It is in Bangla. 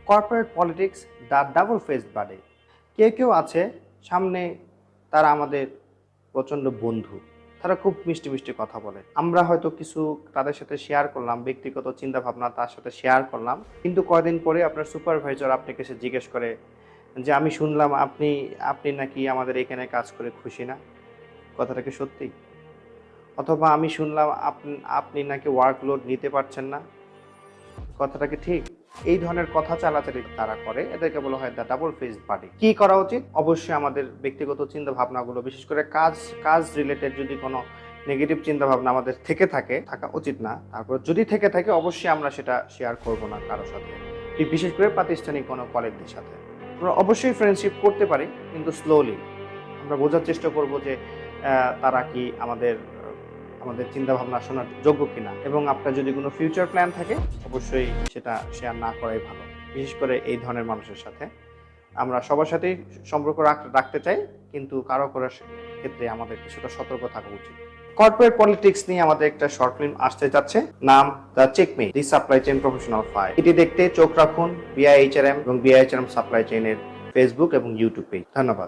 Corporate politics the double faced buddy. কেউ কেউ আছে সামনে তারা আমাদের প্রচণ্ড বন্ধু, তারা খুব মিষ্টি মিষ্টি কথা বলে, আমরা হয়তো কিছু তাদের সাথে শেয়ার করলাম, ব্যক্তিগত চিন্তা ভাবনা তার সাথে শেয়ার করলাম, কিন্তু কয়দিন পরে আপনার সুপারভাইজার আপনাকে এসে জিজ্ঞেস করে যে আমি শুনলাম আপনি আপনি নাকি আমাদের এখানে কাজ করে খুশি না, কথাটা কি সত্যি? অথবা আমি শুনলাম আপনি আপনি নাকি ওয়ার্কলোড নিতে পারছেন না, কথাটা কি ঠিক? এই ধরনের কথা চালাচালি তারা করে, এদেরকে বলা হয় দ্য ডাবল ফেসড পার্টি। কি করা উচিত? অবশ্যই আমাদের ব্যক্তিগত চিন্তা ভাবনাগুলো, বিশেষ করে কাজ রিলেটেড যদি কোনো নেগেটিভ চিন্তা ভাবনা আমাদের থেকে থাকা উচিত না। তারপর যদি থেকে থাকে অবশ্যই আমরা সেটা শেয়ার করব না কারোর সাথে, বিশেষ করে প্রাতিষ্ঠানিক কোনো কলিগদের সাথে। আমরা অবশ্যই ফ্রেন্ডশিপ করতে পারি, কিন্তু স্লোলি আমরা বোঝার চেষ্টা করব যে তারা কি আমাদের আমাদের চিন্তা ভাবনা শোনার যোগ্য কিনা, এবং আপনার যদি কোনো ফিউচার প্ল্যান থাকে অবশ্যই সেটা শেয়ার না করাই ভালো, বিশেষ করে এই ধরনের মানুষের সাথে। আমরা সবার সাথেই সম্পর্ক রাখতে চাই, কিন্তু কারো করার ক্ষেত্রে আমাদের কিছুটা সতর্ক থাকা উচিত। কর্পোরেট পলিটিক্স নিয়ে আমাদের একটা শর্ট ফিল্ম আসতে যাচ্ছে, নাম দ্য চেকমি the supply chain professional file. এটি দেখতে চোখ রাখুন বিআইএইচআরএম এবং বিআইএইচআরএম সাপ্লাই চেইনের ফেসবুক এবং ইউটিউব পেজ। ধন্যবাদ।